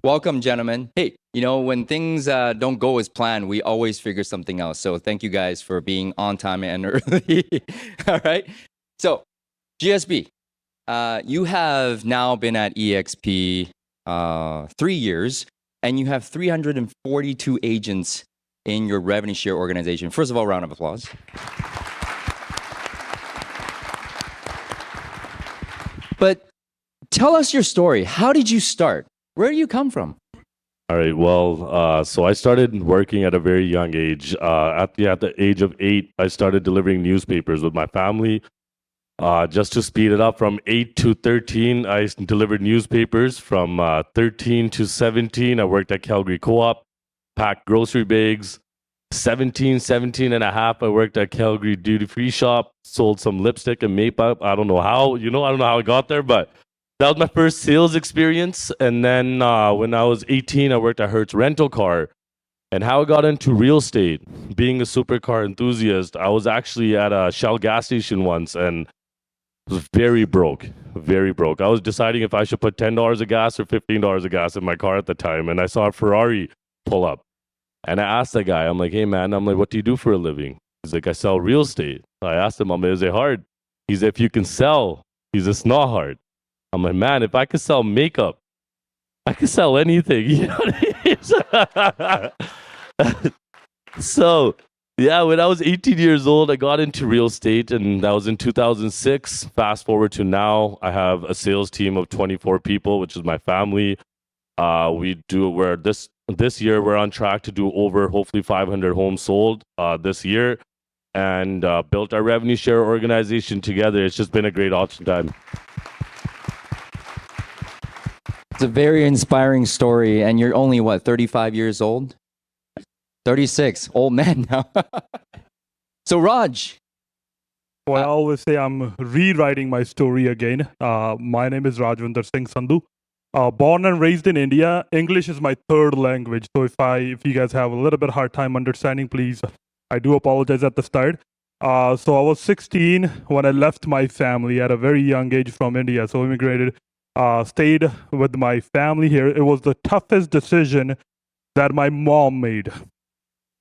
Welcome, gentlemen. Hey, when things don't go as planned, we always figure something else. So thank you guys for being on time and early. All right. So GSB, you have now been at EXP 3 years, and you have 342 agents in your revenue share organization. First of all, round of applause. But tell us your story. How did you start? Where do you come from? All right. Well, so I started working at a very young age. At the age of 8, I started delivering newspapers with my family. Just to speed it up, from 8 to 13, I delivered newspapers. From 13 to 17, I worked at Calgary Co-op, packed grocery bags. 17 and a half, I worked at Calgary Duty Free Shop, sold some lipstick and makeup. I don't know how, I don't know how I got there, but that was my first sales experience. And then when I was 18, I worked at Hertz Rental Car. And how I got into real estate, being a supercar enthusiast, I was actually at a Shell gas station once and was very broke. I was deciding if I should put $10 of gas or $15 of gas in my car at the time. And I saw a Ferrari pull up. And I asked that guy, I'm like, hey man, what do you do for a living? He's like, I sell real estate. I asked him, is it hard? He's like, if you can sell. He's like, it's not hard. I'm like, man, if I could sell makeup, I could sell anything. You know what I mean? So, yeah, when I was 18 years old, I got into real estate, and that was in 2006. Fast forward to now, I have a sales team of 24 people, which is my family. This year, we're on track to do over, hopefully, 500 homes sold this year, and built our revenue share organization together. It's just been a great awesome time. It's a very inspiring story, and you're only, 35 years old? 36, old man now. So, Raj. Well, I always say I'm rewriting my story again. My name is Rajwinder Sandhu. Born and raised in India. English is my third language. So if you guys have a little bit hard time understanding, please, I do apologize at the start. So I was 16 when I left my family at a very young age from India. So immigrated, stayed with my family here. It was the toughest decision that my mom made.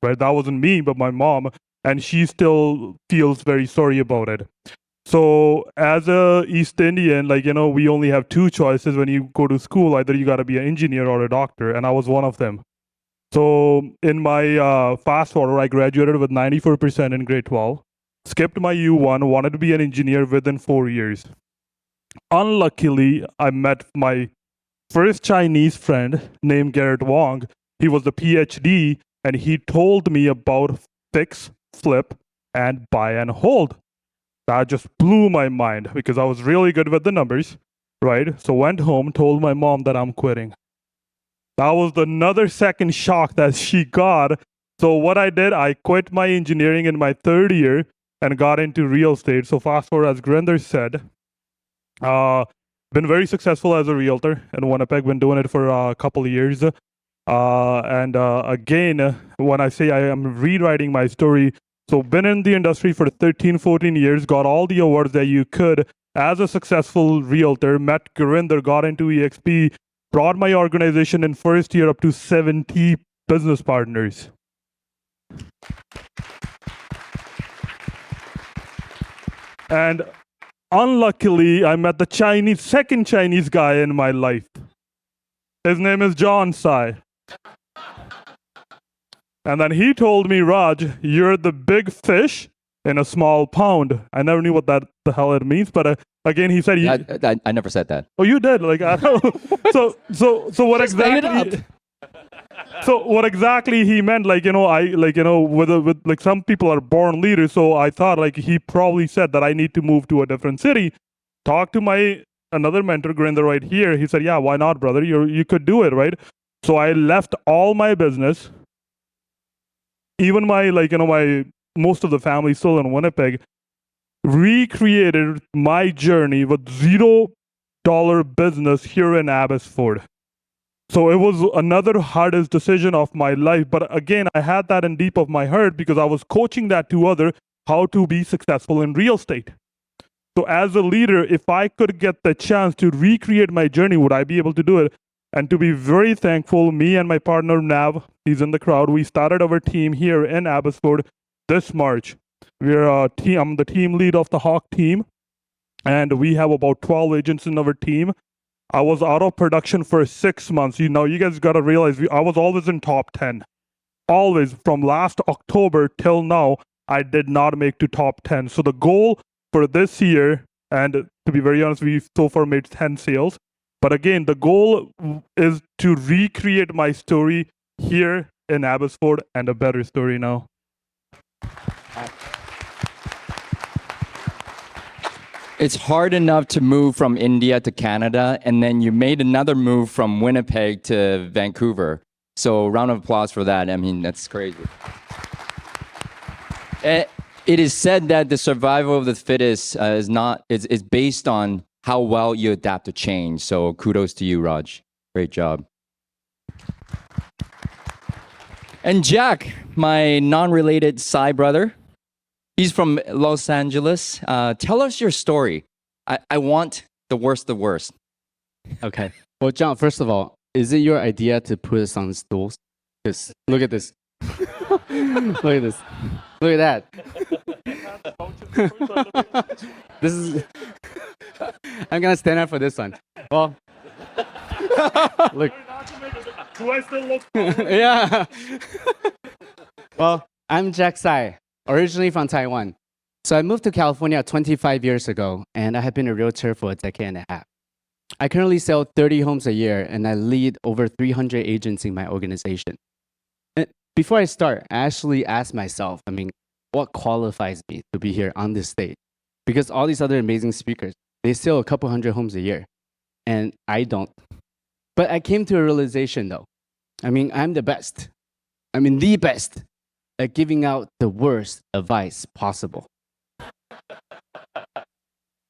Right? That wasn't me, but my mom. And she still feels very sorry about it. So as a East Indian, we only have two choices when you go to school. Either you got to be an engineer or a doctor, and I was one of them. So in my fast forward, I graduated with 94% in grade 12, skipped my U1, wanted to be an engineer within 4 years. Unluckily, I met my first Chinese friend named Garrett Wong. He was a PhD, and he told me about fix, flip, and buy and hold. That just blew my mind because I was really good with the numbers, right? So went home, told my mom that I'm quitting. That was another second shock that she got. So what I did, I quit my engineering in my third year and got into real estate. So fast forward, as Gurinder said, been very successful as a realtor in Winnipeg, been doing it for a couple of years. Again, when I say I am rewriting my story, so been in the industry for 13, 14 years, got all the awards that you could as a successful realtor, met Gurinder, got into EXP, brought my organization in first year up to 70 business partners. And unluckily, I met the second Chinese guy in my life. His name is John Sai. And then he told me, Raj, you're the big fish in a small pond. I never knew what the hell it means, but again, he said, I never said that. Oh, you did? I don't know. So what exactly? So what exactly he meant? With some people are born leaders. So I thought he probably said that I need to move to a different city. Talk to another mentor, Gurinder, right here. He said, yeah, why not, brother? You could do it, right? So I left all my business. Even my most of the family still in Winnipeg, recreated my journey with $0 business here in Abbotsford. So it was another hardest decision of my life. But again, I had that in deep of my heart because I was coaching that to others how to be successful in real estate. So as a leader, if I could get the chance to recreate my journey, would I be able to do it? And to be very thankful, me and my partner Nav, he's in the crowd, we started our team here in Abbotsford this March. We're a team, I'm the team lead of the Hawk team, and we have about 12 agents in our team. I was out of production for 6 months. You guys got to realize I was always in top 10. Always from last October till now, I did not make to top 10. So the goal for this year, and to be very honest, we've so far made 10 sales. But again, the goal is to recreate my story here in Abbotsford and a better story now. It's hard enough to move from India to Canada, and then you made another move from Winnipeg to Vancouver. So round of applause for that. I mean, that's crazy. It is said that the survival of the fittest is based on how well you adapt to change. So kudos to you, Raj. Great job. And Jack, my non-related Sai brother, he's from Los Angeles. Tell us your story. I want the worst. Okay. Well, John, first of all, is it your idea to put us on stools? Because look at this. Look at this. Look at that. This is. I'm gonna stand up for this one. Well, look. Do I still look? Yeah. Well, I'm Jack Sai, originally from Taiwan. So I moved to California 25 years ago, and I have been a realtor for a decade and a half. I currently sell 30 homes a year, and I lead over 300 agents in my organization. And before I start, I actually asked myself, what qualifies me to be here on this stage? Because all these other amazing speakers, they sell a couple hundred homes a year, and I don't. But I came to a realization, though. I'm the best. The best at giving out the worst advice possible.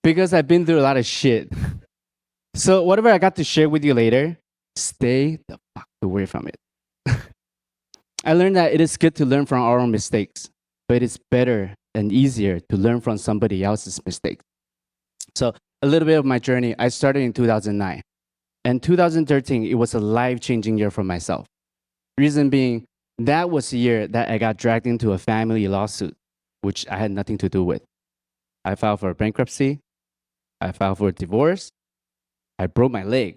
Because I've been through a lot of shit. So whatever I got to share with you later, stay the fuck away from it. I learned that it is good to learn from our own mistakes, but it's better and easier to learn from somebody else's mistakes. So a little bit of my journey, I started in 2009. And 2013, it was a life-changing year for myself. Reason being, that was the year that I got dragged into a family lawsuit, which I had nothing to do with. I filed for bankruptcy. I filed for divorce. I broke my leg,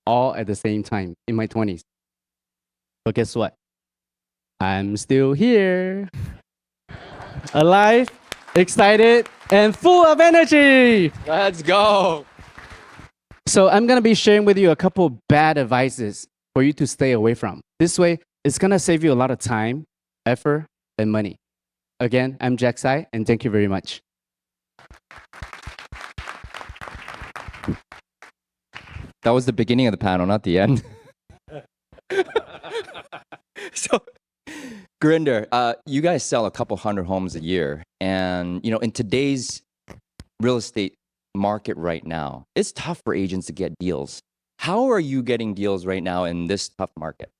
all at the same time in my 20s. But guess what? I'm still here, alive, excited, and full of energy. Let's go. So I'm going to be sharing with you a couple bad advices for you to stay away from. This way, it's going to save you a lot of time, effort, and money. Again, I'm Jack Sai, and thank you very much. That was the beginning of the panel, not the end. So, Gurinder, you guys sell a couple hundred homes a year. And, in today's real estate market right now, it's tough for agents to get deals. How are you getting deals right now in this tough market?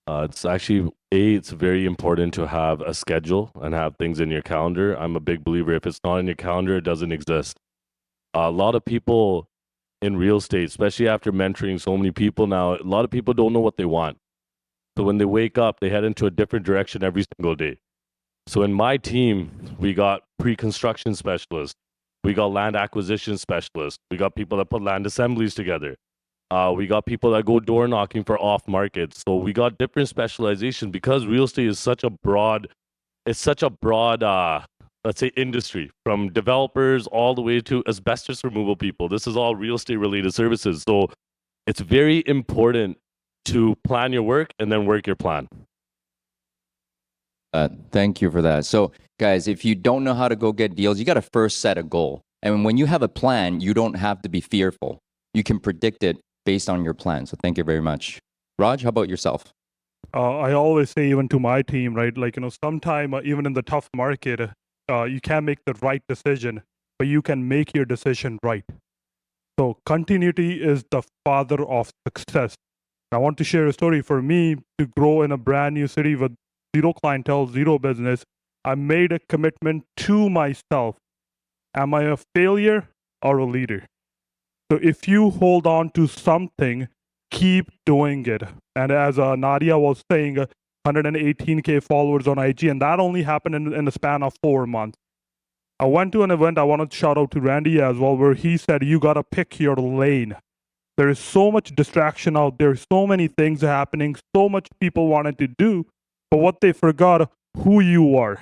It's actually, it's very important to have a schedule and have things in your calendar. I'm a big believer, if it's not in your calendar, it doesn't exist. A lot of people in real estate, especially after mentoring so many people now, a lot of people don't know what they want. So when they wake up, they head into a different direction every single day. So in my team, we got pre-construction specialists. We got land acquisition specialists. We got people that put land assemblies together. We got people that go door knocking for off markets. So we got different specialization because real estate is such a broad, let's say, industry, from developers all the way to asbestos removal people. This is all real estate related services. So it's very important to plan your work and then work your plan. Thank you for that. So, guys, if you don't know how to go get deals, you got to first set a goal. And when you have a plan, you don't have to be fearful. You can predict it based on your plan. So thank you very much. Raj, how about yourself? I always say, even to my team, right? Sometime even in the tough market, you can't make the right decision, but you can make your decision right. So continuity is the father of success. I want to share a story. For me to grow in a brand new city with zero clientele, zero business, I made a commitment to myself. Am I a failure or a leader? So if you hold on to something keep doing it. And as Nadia was saying, 118K followers on IG, and that only happened in the span of 4 months. I went to an event, I want to shout out to Randy as well, where he said, you got to pick your lane. There is so much distraction out there, so many things happening, so much people wanted to do, but what they forgot, who you are.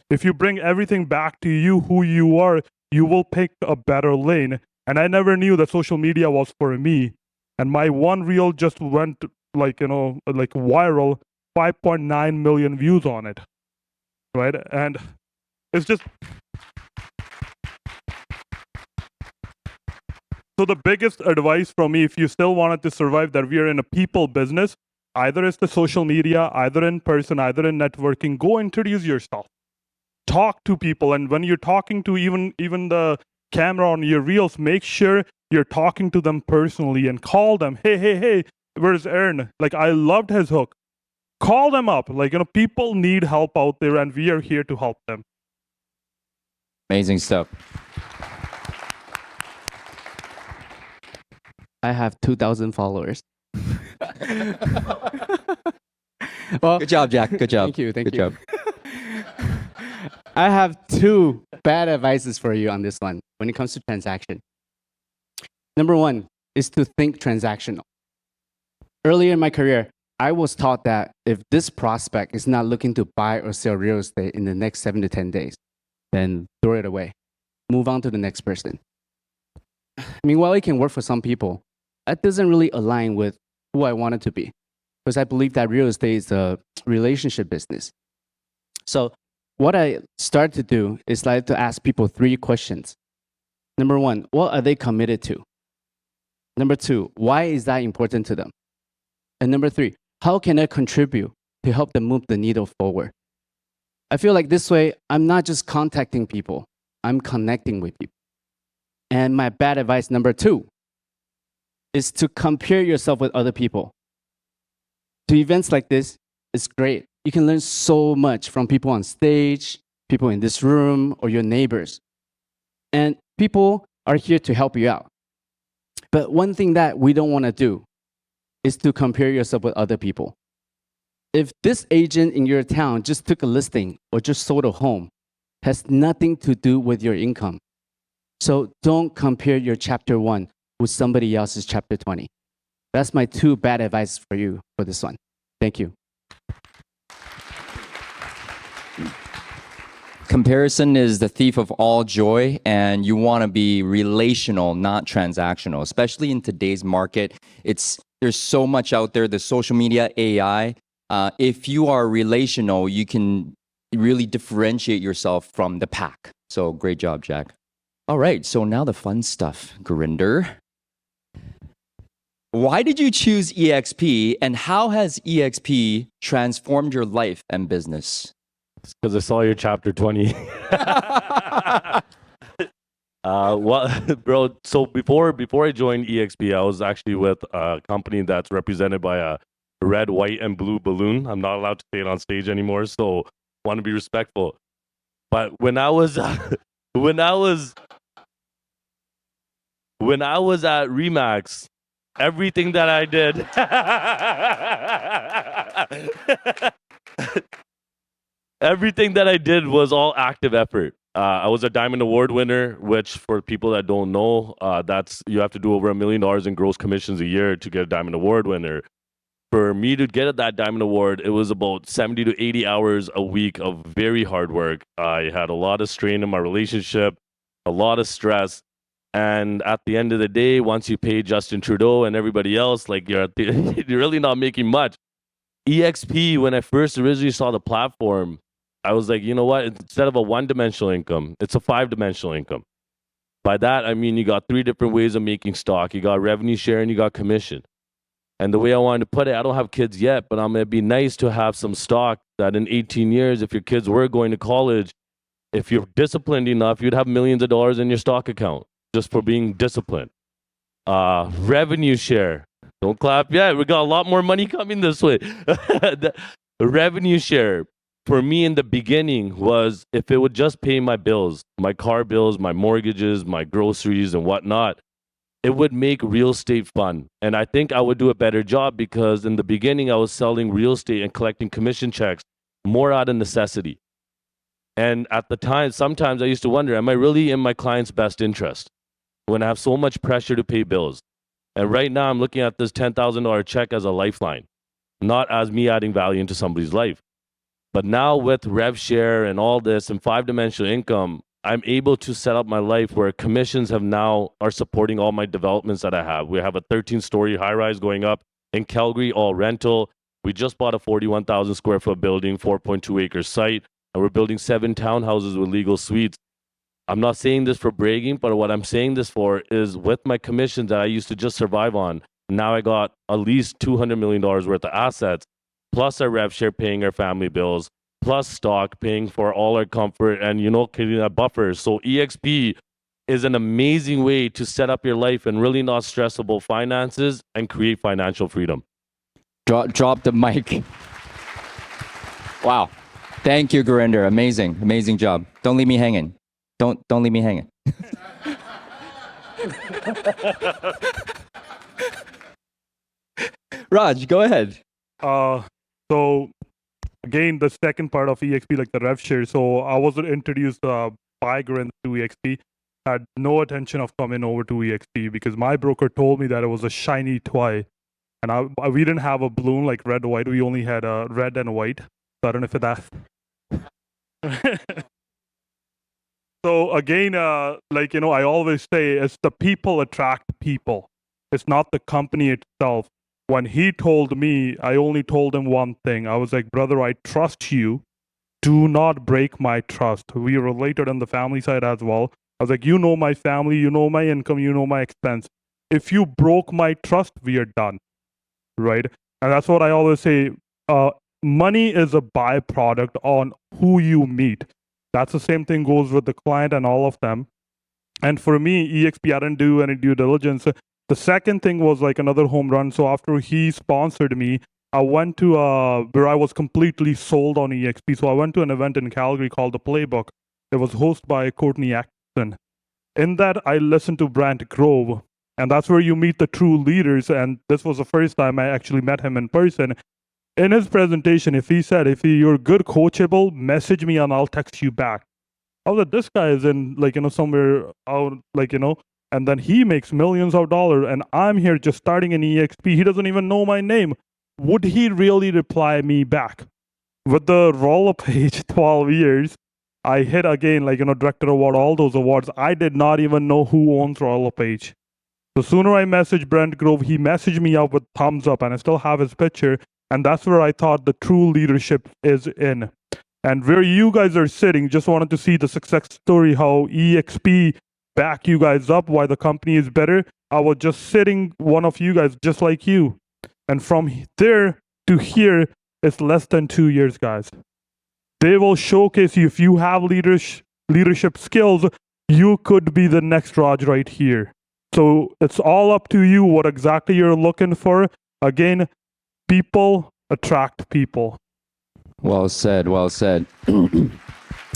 If you bring everything back to you, who you are, you will pick a better lane. And I never knew that social media was for me. And my one reel just went like viral, 5.9 million views on it. Right? And it's just, so the biggest advice from me, if you still wanted to survive, that we are in a people business, either it's the social media, either in person, either in networking, go introduce yourself. Talk to people, and when you're talking to even the camera on your reels, make sure you're talking to them personally and call them. Hey, where's Aaron? Like, I loved his hook. Call them up. Like, people need help out there, and we are here to help them. Amazing stuff. I have 2,000 followers. Well, Good job, Jack. Good job. Thank you. Good you. job. I have 2 bad advices for you on this one when it comes to transaction. Number 1 is to think transactional. Earlier in my career, I was taught that if this prospect is not looking to buy or sell real estate in the next 7 to 10 days, then throw it away. Move on to the next person. I mean, while it can work for some people, that doesn't really align with who I wanted to be, because I believe that real estate is a relationship business. So what I started to do is like to ask people 3 questions. Number 1, what are they committed to? Number 2, why is that important to them? And number 3, how can I contribute to help them move the needle forward? I feel like this way, I'm not just contacting people, I'm connecting with people. And my bad advice number 2 is to compare yourself with other people. To events like this, it's great. You can learn so much from people on stage, people in this room, or your neighbors. And people are here to help you out. But one thing that we don't want to do is to compare yourself with other people. If this agent in your town just took a listing or just sold a home, has nothing to do with your income. So don't compare your chapter 1 with somebody else's chapter 20. That's my 2 bad advice for you for this one. Thank you. Comparison is the thief of all joy, and you want to be relational, not transactional, especially in today's market. There's so much out there, the social media, AI. If you are relational, you can really differentiate yourself from the pack. So great job, Jack. All right, so now the fun stuff, Gurinder. Why did you choose EXP, and how has EXP transformed your life and business? Because I saw your chapter 20. Well, bro, so before I joined EXP, I was actually with a company that's represented by a red, white, and blue balloon. I'm not allowed to say it on stage anymore, so want to be respectful. But when I was when I was at Remax, everything that I did everything that I did was all active effort. I was a Diamond Award winner, which for people that don't know, that's you have to do over $1 million in gross commissions a year to get a Diamond Award winner. For me to get that Diamond Award, it was about 70 to 80 hours a week of very hard work. I had a lot of strain in my relationship, a lot of stress. And at the end of the day, once you pay Justin Trudeau and everybody else, like you're really not making much. EXP, when I first originally saw the platform, I was like, you know what? Instead of a one-dimensional income, it's a 5-dimensional income. By that, I mean you got 3 different ways of making stock. You got revenue share and you got commission. And the way I wanted to put it, I don't have kids yet, but I'm going to be nice to have some stock that in 18 years, if your kids were going to college, if you're disciplined enough, you'd have millions of dollars in your stock account just for being disciplined. Revenue share. Don't clap yet. We got a lot more money coming this way. The revenue share for me in the beginning was if it would just pay my bills, my car bills, my mortgages, my groceries and whatnot, it would make real estate fun. And I think I would do a better job because in the beginning, I was selling real estate and collecting commission checks more out of necessity. And at the time, sometimes I used to wonder, am I really in my client's best interest when I have so much pressure to pay bills? And right now, I'm looking at this $10,000 check as a lifeline, not as me adding value into somebody's life. But now with rev share and all this and 5-dimensional income, I'm able to set up my life where commissions are supporting all my developments that I have. We have a 13-story high-rise going up in Calgary, all rental. We just bought a 41,000 square foot building, 4.2 acre site, and we're building 7 townhouses with legal suites. I'm not saying this for bragging, but what I'm saying this for is with my commissions that I used to just survive on, now I got at least $200 million worth of assets, plus our rev share paying our family bills, plus stock paying for all our comfort and, creating that buffer. So EXP is an amazing way to set up your life and really not stress about finances and create financial freedom. Drop the mic. Wow. Thank you, Gurinder. Amazing job. Don't leave me hanging. Don't leave me hanging. Raj, go ahead. So again, the second part of EXP, like the rev share. So I was introduced by Gurinder to EXP. Had no intention of coming over to EXP because my broker told me that it was a shiny toy, and we didn't have a balloon like red and white. We only had a red and white. So I don't know if that. So again, I always say it's the people attract people. It's not the company itself. When he told me, I only told him one thing. I was like, brother, I trust you. Do not break my trust. We are related on the family side as well. I was like, you know my family, you know my income, you know my expense. If you broke my trust, we are done, right? And that's what I always say. Money is a byproduct on who you meet. That's the same thing goes with the client and all of them. And for me, EXP, I didn't do any due diligence. The second thing was like another home run. So after he sponsored me, I went to where I was completely sold on EXP. So I went to an event in Calgary called The Playbook. It was hosted by Courtney Atkinson. In that, I listened to Brent Grove, and that's where you meet the true leaders. And this was the first time I actually met him in person. In his presentation, if you're good coachable, message me and I'll text you back. I was like, this guy is in somewhere out, and then he makes millions of dollars, and I'm here just starting an EXP. He doesn't even know my name. Would he really reply me back? With the roll-up page, 12 years, I hit again, Director Award, all those awards. I did not even know who owns roll-up page. The sooner I messaged Brent Grove, he messaged me up with thumbs up, and I still have his picture. And that's where I thought the true leadership is in. And where you guys are sitting, just wanted to see the success story, how EXP back you guys up, why the company is better. I was just sitting, one of you guys, just like you. And from there to here, it's less than 2 years, guys. They will showcase you. If you have leadership skills, you could be the next Raj right here. So it's all up to you what exactly you're looking for. Again, people attract people. Well said.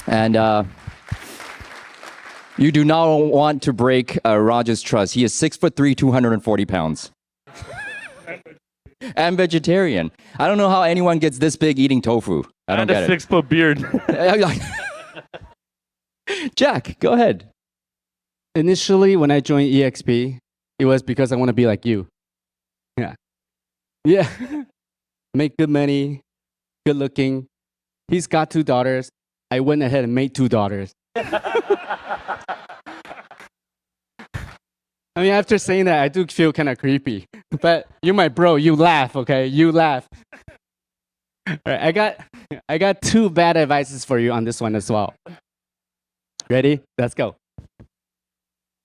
And you do not want to break Raj's trust. He is 6'3", 240 pounds. And vegetarian. I don't know how anyone gets this big eating tofu. I don't get it. And a 6-foot beard. Jack, go ahead. Initially, when I joined EXP, it was because I want to be like you. Yeah. Make good money, good looking. He's got 2 daughters. I went ahead and made 2 daughters. I mean, after saying that, I do feel kind of creepy. But you're my bro. You laugh, okay? You laugh. All right, I got 2 bad advices for you on this one as well. Ready? Let's go.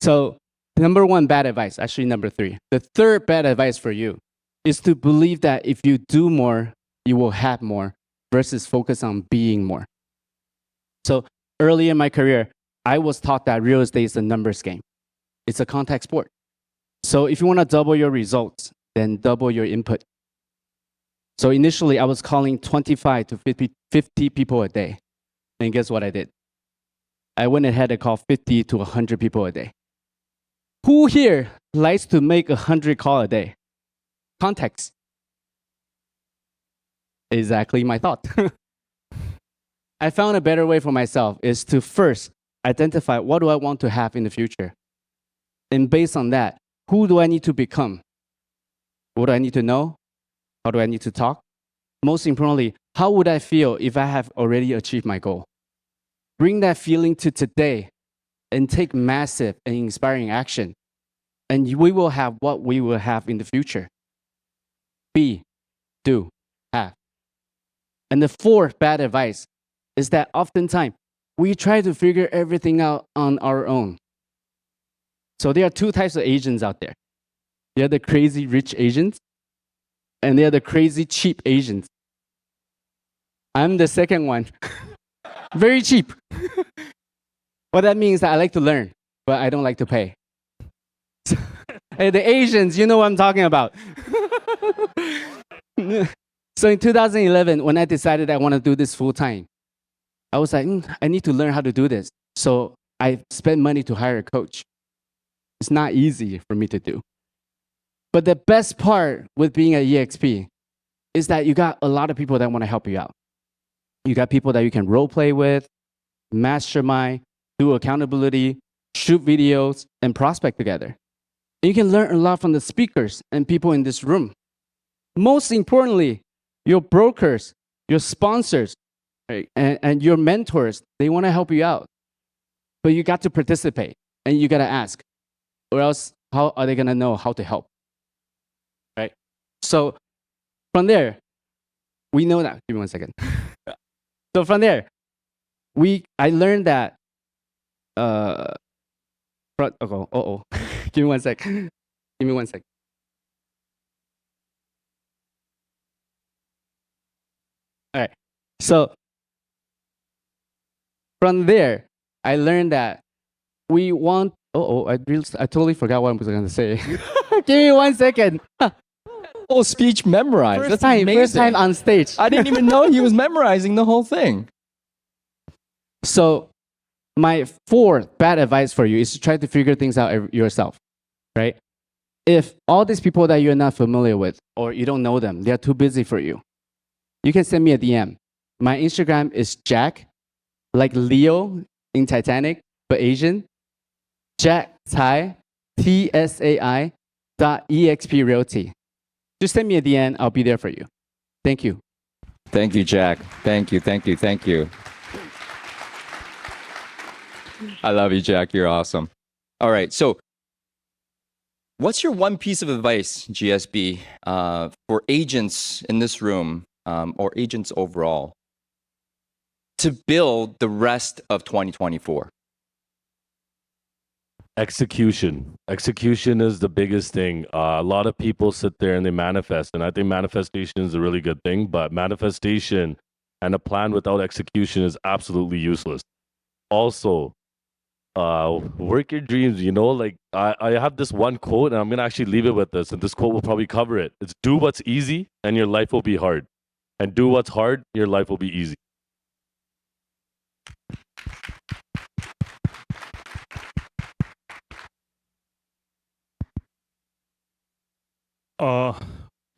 So, number 1 bad advice, actually number 3. The third bad advice for you is to believe that if you do more, you will have more versus focus on being more. So, early in my career, I was taught that real estate is a numbers game. It's a contact sport. So if you want to double your results, then double your input. So initially, I was calling 25 to 50 people a day. And guess what I did? I went ahead and called 50 to 100 people a day. Who here likes to make 100 calls a day? Context. Exactly my thought. I found a better way for myself is to first identify what do I want to have in the future. And based on that, who do I need to become? What do I need to know? How do I need to talk? Most importantly, how would I feel if I have already achieved my goal? Bring that feeling to today and take massive and inspiring action. And we will have what we will have in the future. Be, do, have. And the fourth bad advice is that oftentimes we try to figure everything out on our own. So there are two types of Asians out there. There are the crazy rich Asians, and there are the crazy cheap Asians. I'm the second one. Very cheap. What that means is that I like to learn, but I don't like to pay. Hey, the Asians, you know what I'm talking about. So in 2011, when I decided I want to do this full time, I was like, I need to learn how to do this. So I spent money to hire a coach. It's not easy for me to do. But the best part with being an EXP is that you got a lot of people that want to help you out. You got people that you can role play with, mastermind, do accountability, shoot videos, and prospect together. And you can learn a lot from the speakers and people in this room. Most importantly, your brokers, your sponsors, right, and your mentors, they want to help you out. But you got to participate, and you got to ask, or else how are they going to know how to help? Right? So from there, we know that. Give me 1 second. So from there, I learned that. Give me 1 sec. Give me 1 sec. All right. So from there, I learned that we want. I totally forgot what I was going to say. Give me 1 second. Whole speech memorized. First That's time, amazing. first time on stage. I didn't even know he was memorizing the whole thing. So my fourth bad advice for you is to try to figure things out yourself, right? If all these people that you're not familiar with or you don't know them, they're too busy for you, you can send me a DM. My Instagram is Jack, like Leo in Titanic, but Asian. Jack Tsai, TSAI .exp realty. Just send me a DM, I'll be there for you. Thank you. Thank you, Jack. Thank you, thank you, thank you. I love you, Jack. You're awesome. All right, so what's your one piece of advice, GSB, for agents in this room or agents overall to build the rest of 2024? Execution. Execution is the biggest thing. A lot of people sit there and they manifest, and I think manifestation is a really good thing, but manifestation and a plan without execution is absolutely useless. Also, work your dreams. Like I have this one quote, and I'm gonna actually leave it with this, and this quote will probably cover it. It's do what's easy and your life will be hard, and do what's hard, your life will be easy.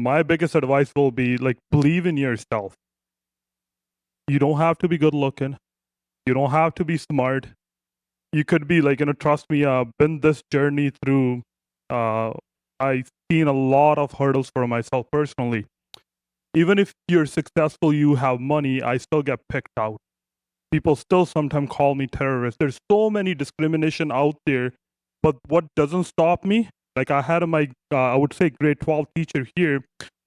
My biggest advice will be believe in yourself. You don't have to be good looking. You don't have to be smart. You could be trust me, I've been this journey through. I've seen a lot of hurdles for myself personally. Even if you're successful, you have money, I still get picked out. People still sometimes call me terrorist. There's so many discrimination out there, but what doesn't stop me? I had my, I would say, grade 12 teacher here.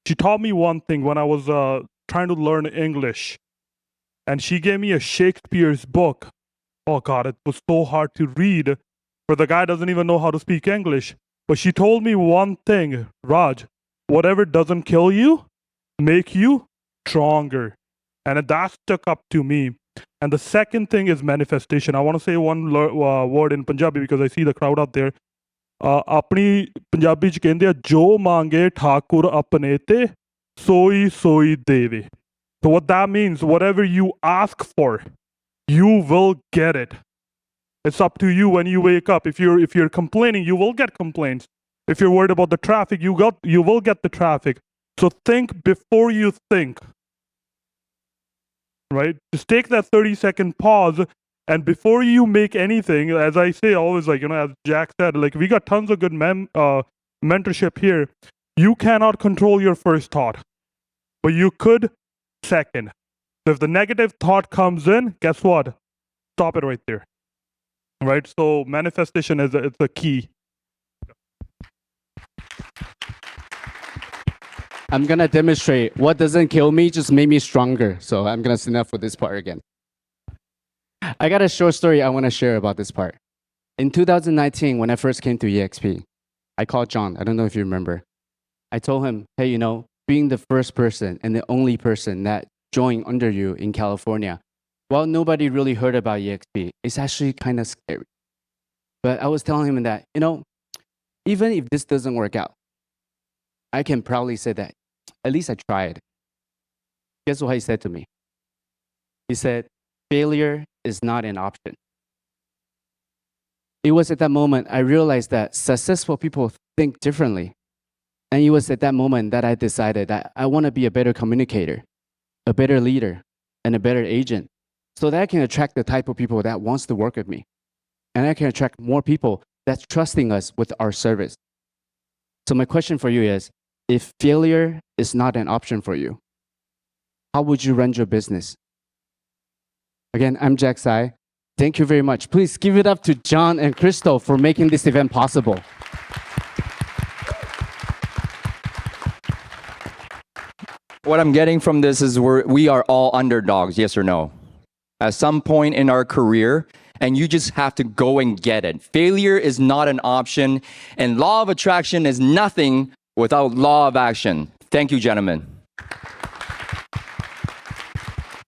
She taught me one thing when I was trying to learn English. And she gave me a Shakespeare's book. Oh God, it was so hard to read. For the guy doesn't even know how to speak English. But she told me one thing, Raj, whatever doesn't kill you, make you stronger. And that stuck up to me. And the second thing is manifestation. I want to say one word in Punjabi because I see the crowd out there. ਆਪਣੀ ਪੰਜਾਬੀ ਚ ਕਹਿੰਦੇ ਆ ਜੋ ਮੰਗੇ ਠਾਕੁਰ ਆਪਣੇ ਤੇ ਸੋਈ ਦੇਵੇ. So what that means, whatever you ask for, you will get it. It's up to you when you wake up. If you're complaining, you will get complaints. If you're worried about the traffic, you will get the traffic. So think before you think. Right? Just take that 30-second pause, and before you make anything, as I say always, like, as Jack said, like, we got tons of good mentorship here. You cannot control your first thought, but you could second. So if the negative thought comes in, guess what? Stop it right there. Right? So manifestation it's a key. I'm gonna demonstrate what doesn't kill me just made me stronger. So I'm gonna stand up for this part again. I got a short story I want to share about this part. In 2019, when I first came to EXP, I called John. I don't know if you remember. I told him, hey, being the first person and the only person that joined under you in California, while nobody really heard about EXP, it's actually kind of scary. But I was telling him that, even if this doesn't work out, I can proudly say that at least I tried. Guess what he said to me? He said, failure is not an option. It was at that moment I realized that successful people think differently. And it was at that moment that I decided that I want to be a better communicator, a better leader, and a better agent, so that I can attract the type of people that wants to work with me. And I can attract more people that's trusting us with our service. So my question for you is, if failure is not an option for you, how would you run your business? Again, I'm Jack Sai. Thank you very much. Please give it up to John and Crystal for making this event possible. What I'm getting from this is we are all underdogs, yes or no? At some point in our career, and you just have to go and get it. Failure is not an option, and law of attraction is nothing without law of action. Thank you, gentlemen.